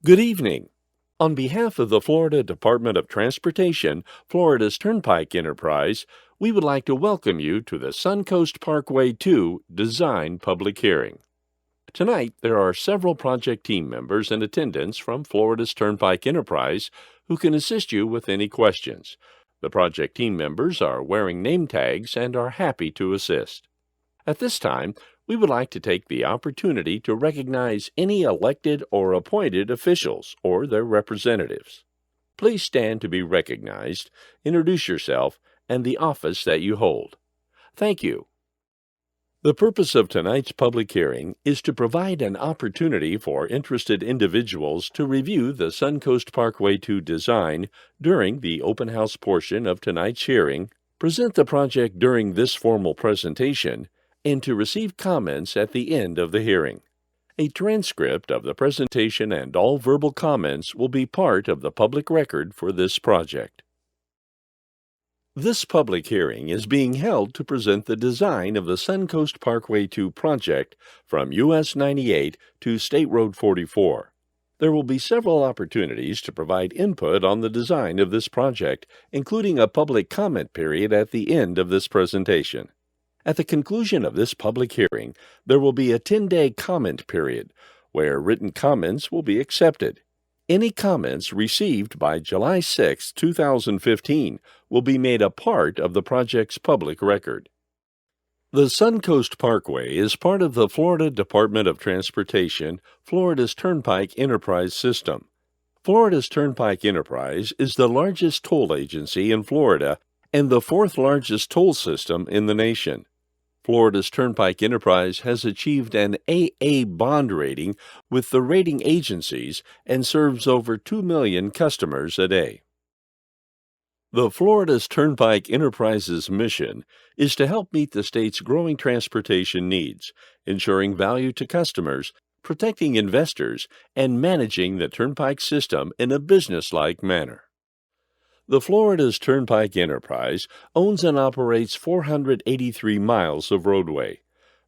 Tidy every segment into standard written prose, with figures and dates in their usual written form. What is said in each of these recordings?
Good evening. On behalf of the Florida Department of Transportation, Florida's Turnpike Enterprise, we would like to welcome you to the Suncoast Parkway 2 Design Public Hearing. Tonight, there are several project team members in attendance from Florida's Turnpike Enterprise who can assist you with any questions. The project team members are wearing name tags and are happy to assist. At this time, we would like to take the opportunity to recognize any elected or appointed officials or their representatives. Please stand to be recognized, introduce yourself, and the office that you hold. Thank you. The purpose of tonight's public hearing is to provide an opportunity for interested individuals to review the Suncoast Parkway 2 design during the open house portion of tonight's hearing, present the project during this formal presentation, and to receive comments at the end of the hearing. A transcript of the presentation and all verbal comments will be part of the public record for this project. This public hearing is being held to present the design of the Suncoast Parkway 2 project from US 98 to State Road 44. There will be several opportunities to provide input on the design of this project, including a public comment period at the end of this presentation. At the conclusion of this public hearing, there will be a 10-day comment period, where written comments will be accepted. Any comments received by July 6, 2015 will be made a part of the project's public record. The Suncoast Parkway is part of the Florida Department of Transportation, Florida's Turnpike Enterprise System. Florida's Turnpike Enterprise is the largest toll agency in Florida and the fourth largest toll system in the nation. Florida's Turnpike Enterprise has achieved an AA bond rating with the rating agencies and serves over 2 million customers a day. The Florida's Turnpike Enterprise's mission is to help meet the state's growing transportation needs, ensuring value to customers, protecting investors, and managing the turnpike system in a businesslike manner. The Florida's Turnpike Enterprise owns and operates 483 miles of roadway.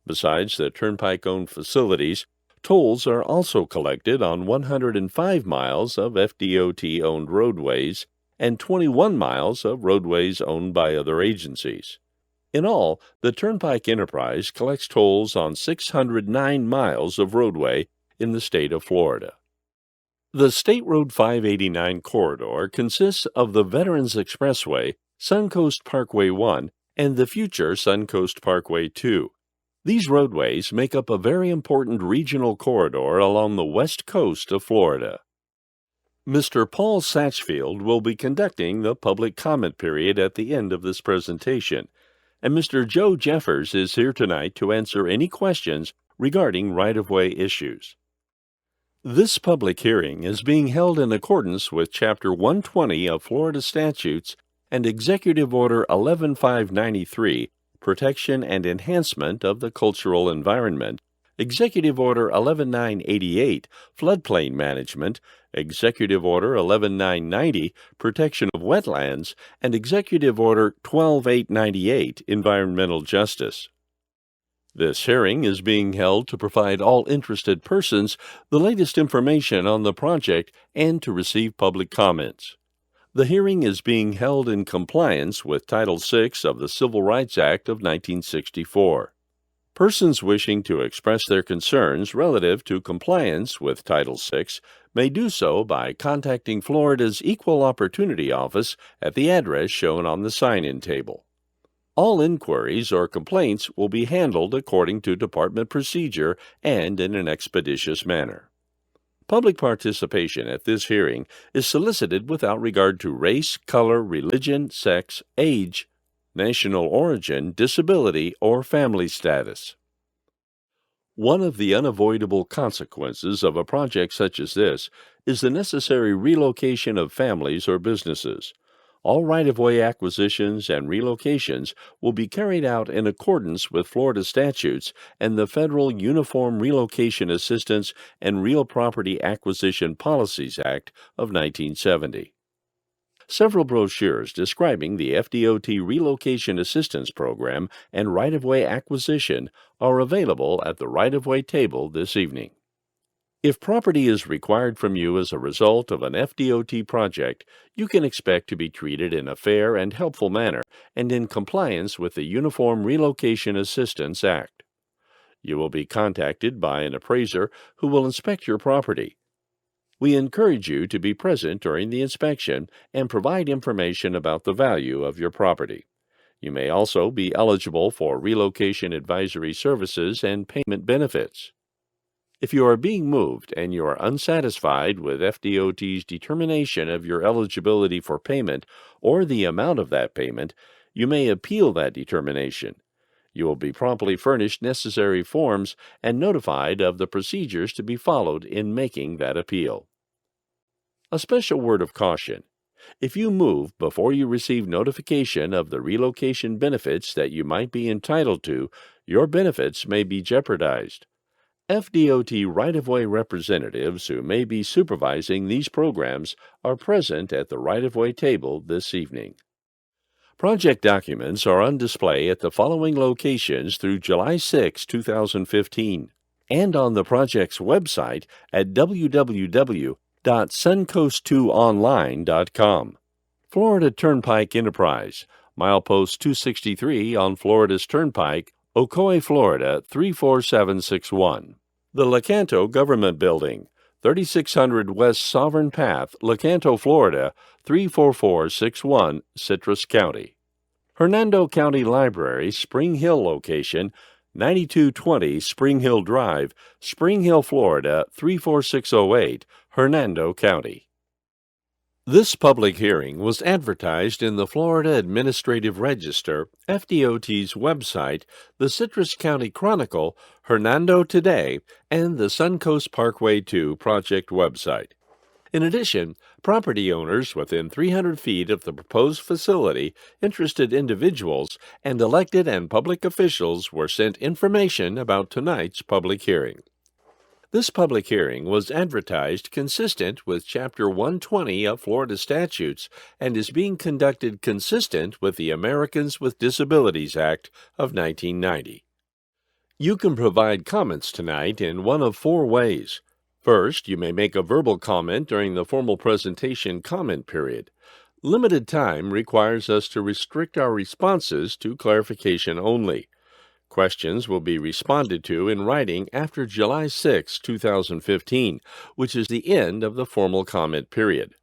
Besides the turnpike-owned facilities, tolls are also collected on 105 miles of FDOT-owned roadways and 21 miles of roadways owned by other agencies. In all, the Turnpike Enterprise collects tolls on 609 miles of roadway in the state of Florida. The State Road 589 corridor consists of the Veterans Expressway, Suncoast Parkway 1, and the future Suncoast Parkway 2. These roadways make up a very important regional corridor along the west coast of Florida. Mr. Paul Satchfield will be conducting the public comment period at the end of this presentation, and Mr. Joe Jeffers is here tonight to answer any questions regarding right-of-way issues. This public hearing is being held in accordance with Chapter 120 of Florida Statutes and Executive Order 11593, Protection and Enhancement of the Cultural Environment, Executive Order 11988, Floodplain Management, Executive Order 11990, Protection of Wetlands, and Executive Order 12898, Environmental Justice. This hearing is being held to provide all interested persons the latest information on the project and to receive public comments. The hearing is being held in compliance with Title VI of the Civil Rights Act of 1964. Persons wishing to express their concerns relative to compliance with Title VI may do so by contacting Florida's Equal Opportunity Office at the address shown on the sign-in table. All inquiries or complaints will be handled according to department procedure and in an expeditious manner. Public participation at this hearing is solicited without regard to race, color, religion, sex, age, national origin, disability, or family status. One of the unavoidable consequences of a project such as this is the necessary relocation of families or businesses. All right-of-way acquisitions and relocations will be carried out in accordance with Florida statutes and the Federal Uniform Relocation Assistance and Real Property Acquisition Policies Act of 1970. Several brochures describing the FDOT Relocation Assistance Program and right-of-way acquisition are available at the right-of-way table this evening. If property is required from you as a result of an FDOT project, you can expect to be treated in a fair and helpful manner and in compliance with the Uniform Relocation Assistance Act. You will be contacted by an appraiser who will inspect your property. We encourage you to be present during the inspection and provide information about the value of your property. You may also be eligible for relocation advisory services and payment benefits. If you are being moved and you are unsatisfied with FDOT's determination of your eligibility for payment or the amount of that payment, you may appeal that determination. You will be promptly furnished necessary forms and notified of the procedures to be followed in making that appeal. A special word of caution. If you move before you receive notification of the relocation benefits that you might be entitled to, your benefits may be jeopardized. FDOT right-of-way representatives who may be supervising these programs are present at the right-of-way table this evening. Project documents are on display at the following locations through July 6, 2015, and on the project's website at www.suncoast2online.com. Florida Turnpike Enterprise, milepost 263 on Florida's Turnpike, Ocoee, Florida 34761. The Lecanto Government Building, 3600 West Sovereign Path, Lecanto, Florida 34461, Citrus County. Hernando County Library, Spring Hill location, 9220 Spring Hill Drive, Spring Hill, Florida 34608, Hernando County. This public hearing was advertised in the Florida Administrative Register, FDOT's website, the Citrus County Chronicle, Hernando Today, and the Suncoast Parkway 2 project website. In addition, property owners within 300 feet of the proposed facility, interested individuals, and elected and public officials were sent information about tonight's public hearing. This public hearing was advertised consistent with Chapter 120 of Florida statutes and is being conducted consistent with the Americans with Disabilities Act of 1990. You can provide comments tonight in one of four ways. First, you may make a verbal comment during the formal presentation comment period. Limited time requires us to restrict our responses to clarification only. Questions will be responded to in writing after July 6, 2015, which is the end of the formal comment period.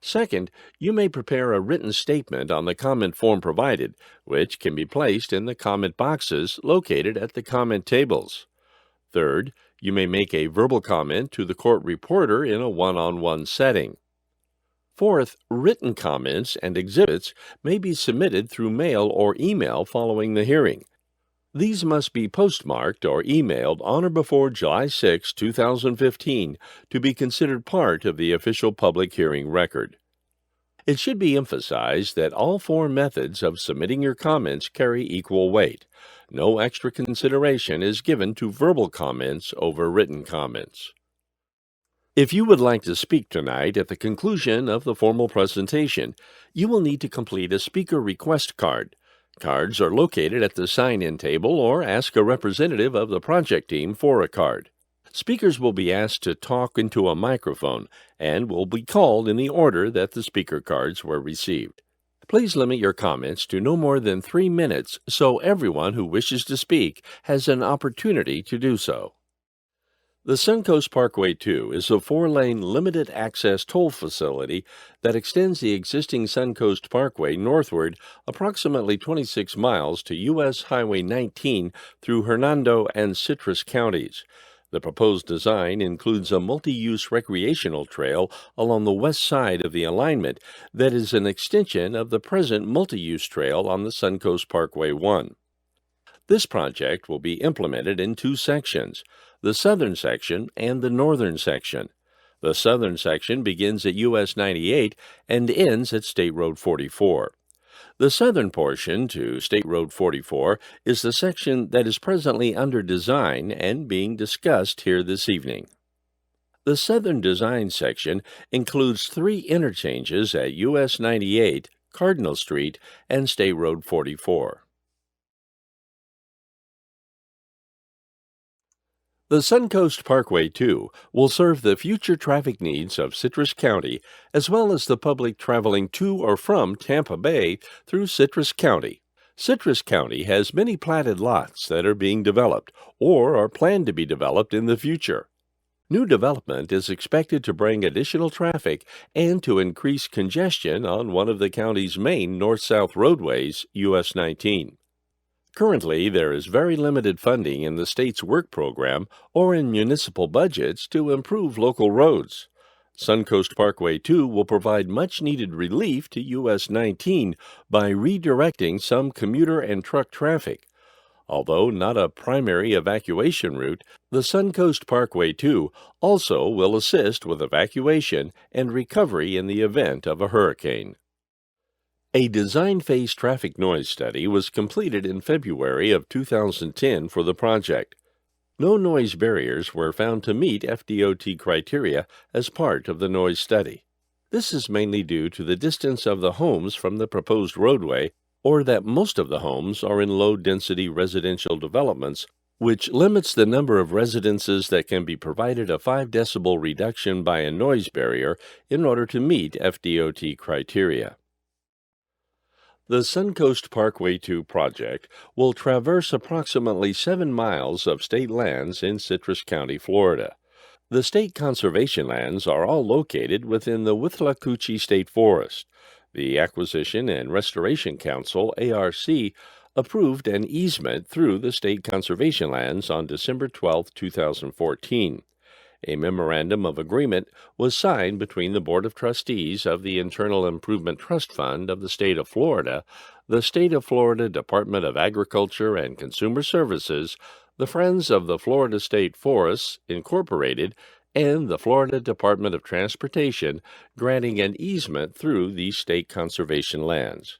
Second, you may prepare a written statement on the comment form provided, which can be placed in the comment boxes located at the comment tables. Third, you may make a verbal comment to the court reporter in a one-on-one setting. Fourth, written comments and exhibits may be submitted through mail or email following the hearing. These must be postmarked or emailed on or before July 6, 2015, to be considered part of the official public hearing record. It should be emphasized that all four methods of submitting your comments carry equal weight. No extra consideration is given to verbal comments over written comments. If you would like to speak tonight at the conclusion of the formal presentation, you will need to complete a speaker request card. Cards are located at the sign-in table, or ask a representative of the project team for a card. Speakers will be asked to talk into a microphone and will be called in the order that the speaker cards were received. Please limit your comments to no more than 3 minutes so everyone who wishes to speak has an opportunity to do so. The Suncoast Parkway 2 is a 4-lane limited-access toll facility that extends the existing Suncoast Parkway northward approximately 26 miles to U.S. Highway 19 through Hernando and Citrus counties. The proposed design includes a multi-use recreational trail along the west side of the alignment that is an extension of the present multi-use trail on the Suncoast Parkway 1. This project will be implemented in 2 sections, the southern section and the northern section. The southern section begins at US 98 and ends at State Road 44. The southern portion to State Road 44 is the section that is presently under design and being discussed here this evening. The southern design section includes 3 interchanges at US 98, Cardinal Street, and State Road 44. The Suncoast Parkway 2 will serve the future traffic needs of Citrus County, as well as the public traveling to or from Tampa Bay through Citrus County. Citrus County has many platted lots that are being developed or are planned to be developed in the future. New development is expected to bring additional traffic and to increase congestion on one of the county's main north-south roadways, US 19. Currently, there is very limited funding in the state's work program or in municipal budgets to improve local roads. Suncoast Parkway 2 will provide much-needed relief to US 19 by redirecting some commuter and truck traffic. Although not a primary evacuation route, the Suncoast Parkway 2 also will assist with evacuation and recovery in the event of a hurricane. A design phase traffic noise study was completed in February of 2010 for the project. No noise barriers were found to meet FDOT criteria as part of the noise study. This is mainly due to the distance of the homes from the proposed roadway, or that most of the homes are in low-density residential developments, which limits the number of residences that can be provided a 5 decibel reduction by a noise barrier in order to meet FDOT criteria. The Suncoast Parkway 2 project will traverse approximately 7 miles of state lands in Citrus County, Florida. The state conservation lands are all located within the Withlacoochee State Forest. The Acquisition and Restoration Council, ARC, approved an easement through the state conservation lands on December 12, 2014. A memorandum of agreement was signed between the Board of Trustees of the Internal Improvement Trust Fund of the State of Florida, the State of Florida Department of Agriculture and Consumer Services, the Friends of the Florida State Forests, Incorporated, and the Florida Department of Transportation, granting an easement through these state conservation lands.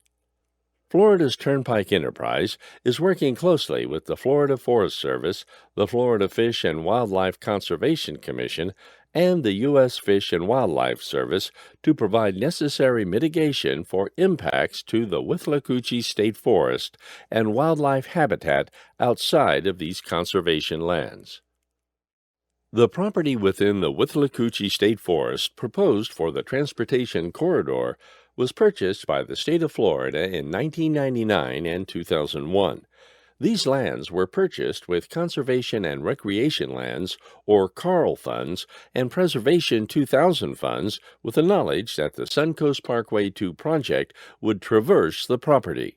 Florida's Turnpike Enterprise is working closely with the Florida Forest Service, the Florida Fish and Wildlife Conservation Commission, and the U.S. Fish and Wildlife Service to provide necessary mitigation for impacts to the Withlacoochee State Forest and wildlife habitat outside of these conservation lands. The property within the Withlacoochee State Forest proposed for the transportation corridor was purchased by the state of Florida in 1999 and 2001. These lands were purchased with Conservation and Recreation Lands, or CARL funds, and Preservation 2000 funds, with the knowledge that the Suncoast Parkway 2 project would traverse the property.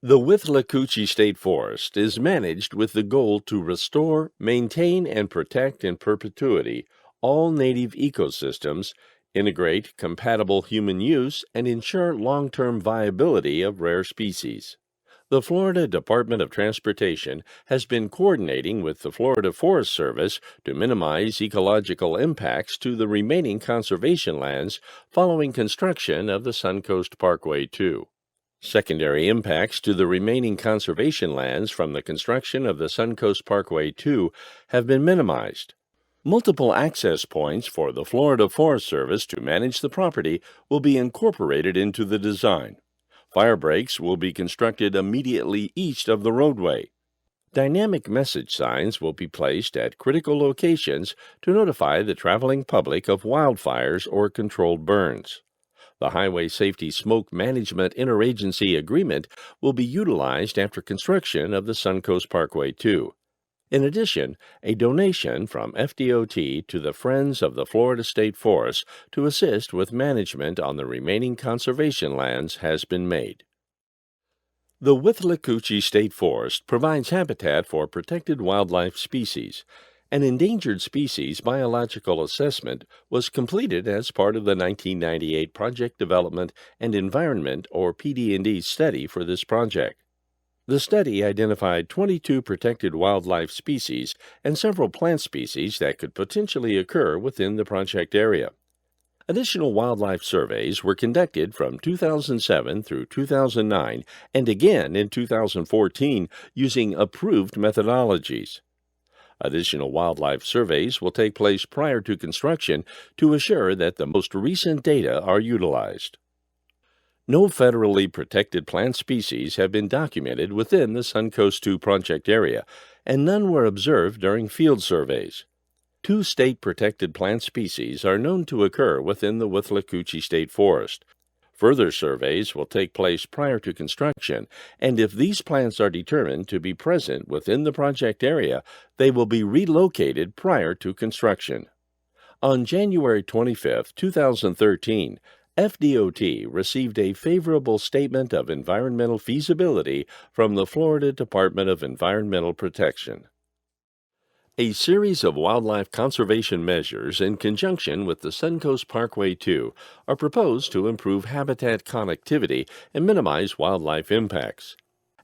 The Withlacoochee State Forest is managed with the goal to restore, maintain, and protect in perpetuity all native ecosystems, integrate compatible human use, and ensure long-term viability of rare species. The Florida Department of Transportation has been coordinating with the Florida Forest Service to minimize ecological impacts to the remaining conservation lands following construction of the Suncoast Parkway 2. Secondary impacts to the remaining conservation lands from the construction of the Suncoast Parkway 2 have been minimized. Multiple access points for the Florida Forest Service to manage the property will be incorporated into the design. Fire breaks will be constructed immediately east of the roadway. Dynamic message signs will be placed at critical locations to notify the traveling public of wildfires or controlled burns. The Highway Safety Smoke Management Interagency Agreement will be utilized after construction of the Suncoast Parkway 2. In addition, a donation from FDOT to the Friends of the Florida State Forest to assist with management on the remaining conservation lands has been made. The Withlacoochee State Forest provides habitat for protected wildlife species. An endangered species biological assessment was completed as part of the 1998 Project Development and Environment, or PD&E, study for this project. The study identified 22 protected wildlife species and several plant species that could potentially occur within the project area. Additional wildlife surveys were conducted from 2007 through 2009 and again in 2014 using approved methodologies. Additional wildlife surveys will take place prior to construction to assure that the most recent data are utilized. No federally protected plant species have been documented within the Suncoast 2 project area, and none were observed during field surveys. Two state-protected plant species are known to occur within the Withlacoochee State Forest. Further surveys will take place prior to construction, and if these plants are determined to be present within the project area, they will be relocated prior to construction. On January 25, 2013, FDOT received a favorable statement of environmental feasibility from the Florida Department of Environmental Protection. A series of wildlife conservation measures in conjunction with the Suncoast Parkway 2 are proposed to improve habitat connectivity and minimize wildlife impacts.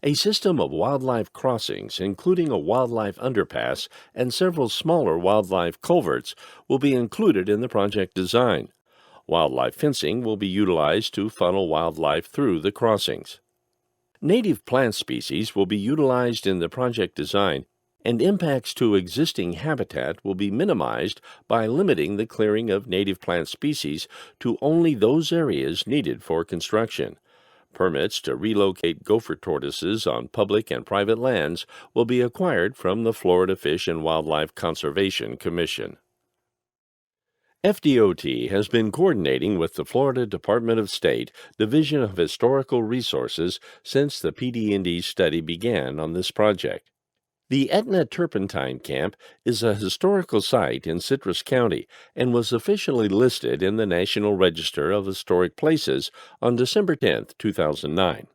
A system of wildlife crossings, including a wildlife underpass and several smaller wildlife culverts, will be included in the project design. Wildlife fencing will be utilized to funnel wildlife through the crossings. Native plant species will be utilized in the project design, and impacts to existing habitat will be minimized by limiting the clearing of native plant species to only those areas needed for construction. Permits to relocate gopher tortoises on public and private lands will be acquired from the Florida Fish and Wildlife Conservation Commission. FDOT has been coordinating with the Florida Department of State Division of Historical Resources since the PD&D study began on this project. The Etna Turpentine Camp is a historical site in Citrus County and was officially listed in the National Register of Historic Places on December 10, 2009.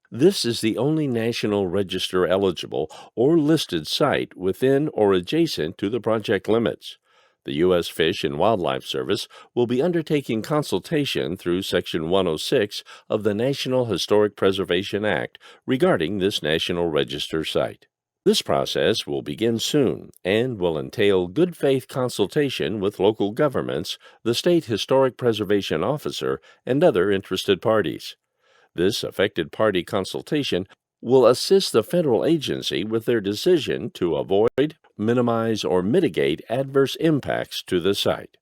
This is the only National Register eligible or listed site within or adjacent to the project limits. The U.S. Fish and Wildlife Service will be undertaking consultation through Section 106 of the National Historic Preservation Act regarding this National Register site. This process will begin soon and will entail good faith consultation with local governments, the State Historic Preservation Officer, and other interested parties. This affected party consultation will assist the federal agency with their decision to avoid, minimize, or mitigate adverse impacts to the site.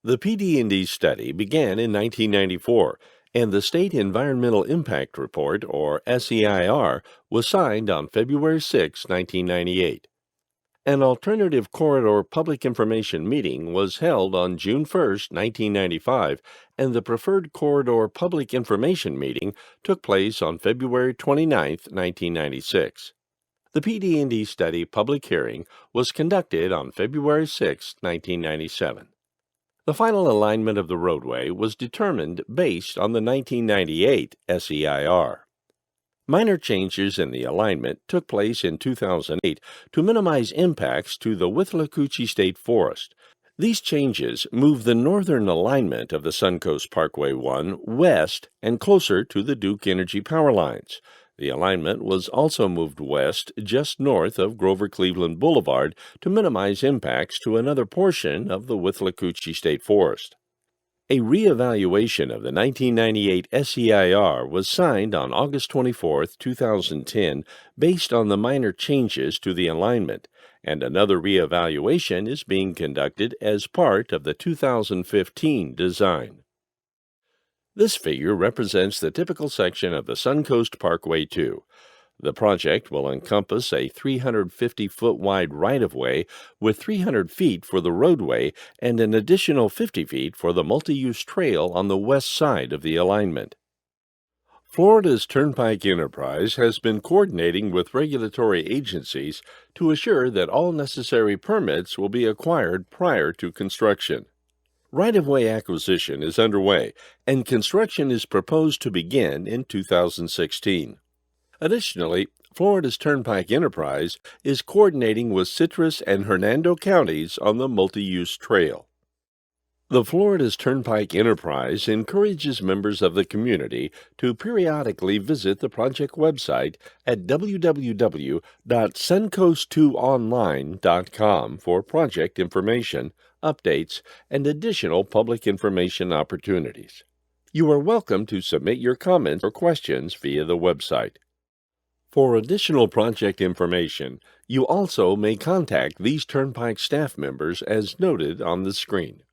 The PD&D study began in 1994, and the State Environmental Impact Report, or SEIR, was signed on February 6, 1998. An alternative corridor public information meeting was held on June 1, 1995, and the preferred corridor public information meeting took place on February 29, 1996. The PD&D study public hearing was conducted on February 6, 1997. The final alignment of the roadway was determined based on the 1998 SEIR. Minor changes in the alignment took place in 2008 to minimize impacts to the Withlacoochee State Forest. These changes moved the northern alignment of the Suncoast Parkway 1 west and closer to the Duke Energy power lines. The alignment was also moved west just north of Grover Cleveland Boulevard to minimize impacts to another portion of the Withlacoochee State Forest. A reevaluation of the 1998 SEIR was signed on August 24, 2010, based on the minor changes to the alignment, and another reevaluation is being conducted as part of the 2015 design. This figure represents the typical section of the Suncoast Parkway 2. The project will encompass a 350-foot wide right-of-way with 300 feet for the roadway and an additional 50 feet for the multi-use trail on the west side of the alignment. Florida's Turnpike Enterprise has been coordinating with regulatory agencies to assure that all necessary permits will be acquired prior to construction. Right-of-way acquisition is underway, and construction is proposed to begin in 2016. Additionally, Florida's Turnpike Enterprise is coordinating with Citrus and Hernando counties on the multi-use trail. The Florida's Turnpike Enterprise encourages members of the community to periodically visit the project website at www.suncoast2online.com for project information, updates, and additional public information opportunities. You are welcome to submit your comments or questions via the website. For additional project information, you also may contact these Turnpike staff members as noted on the screen.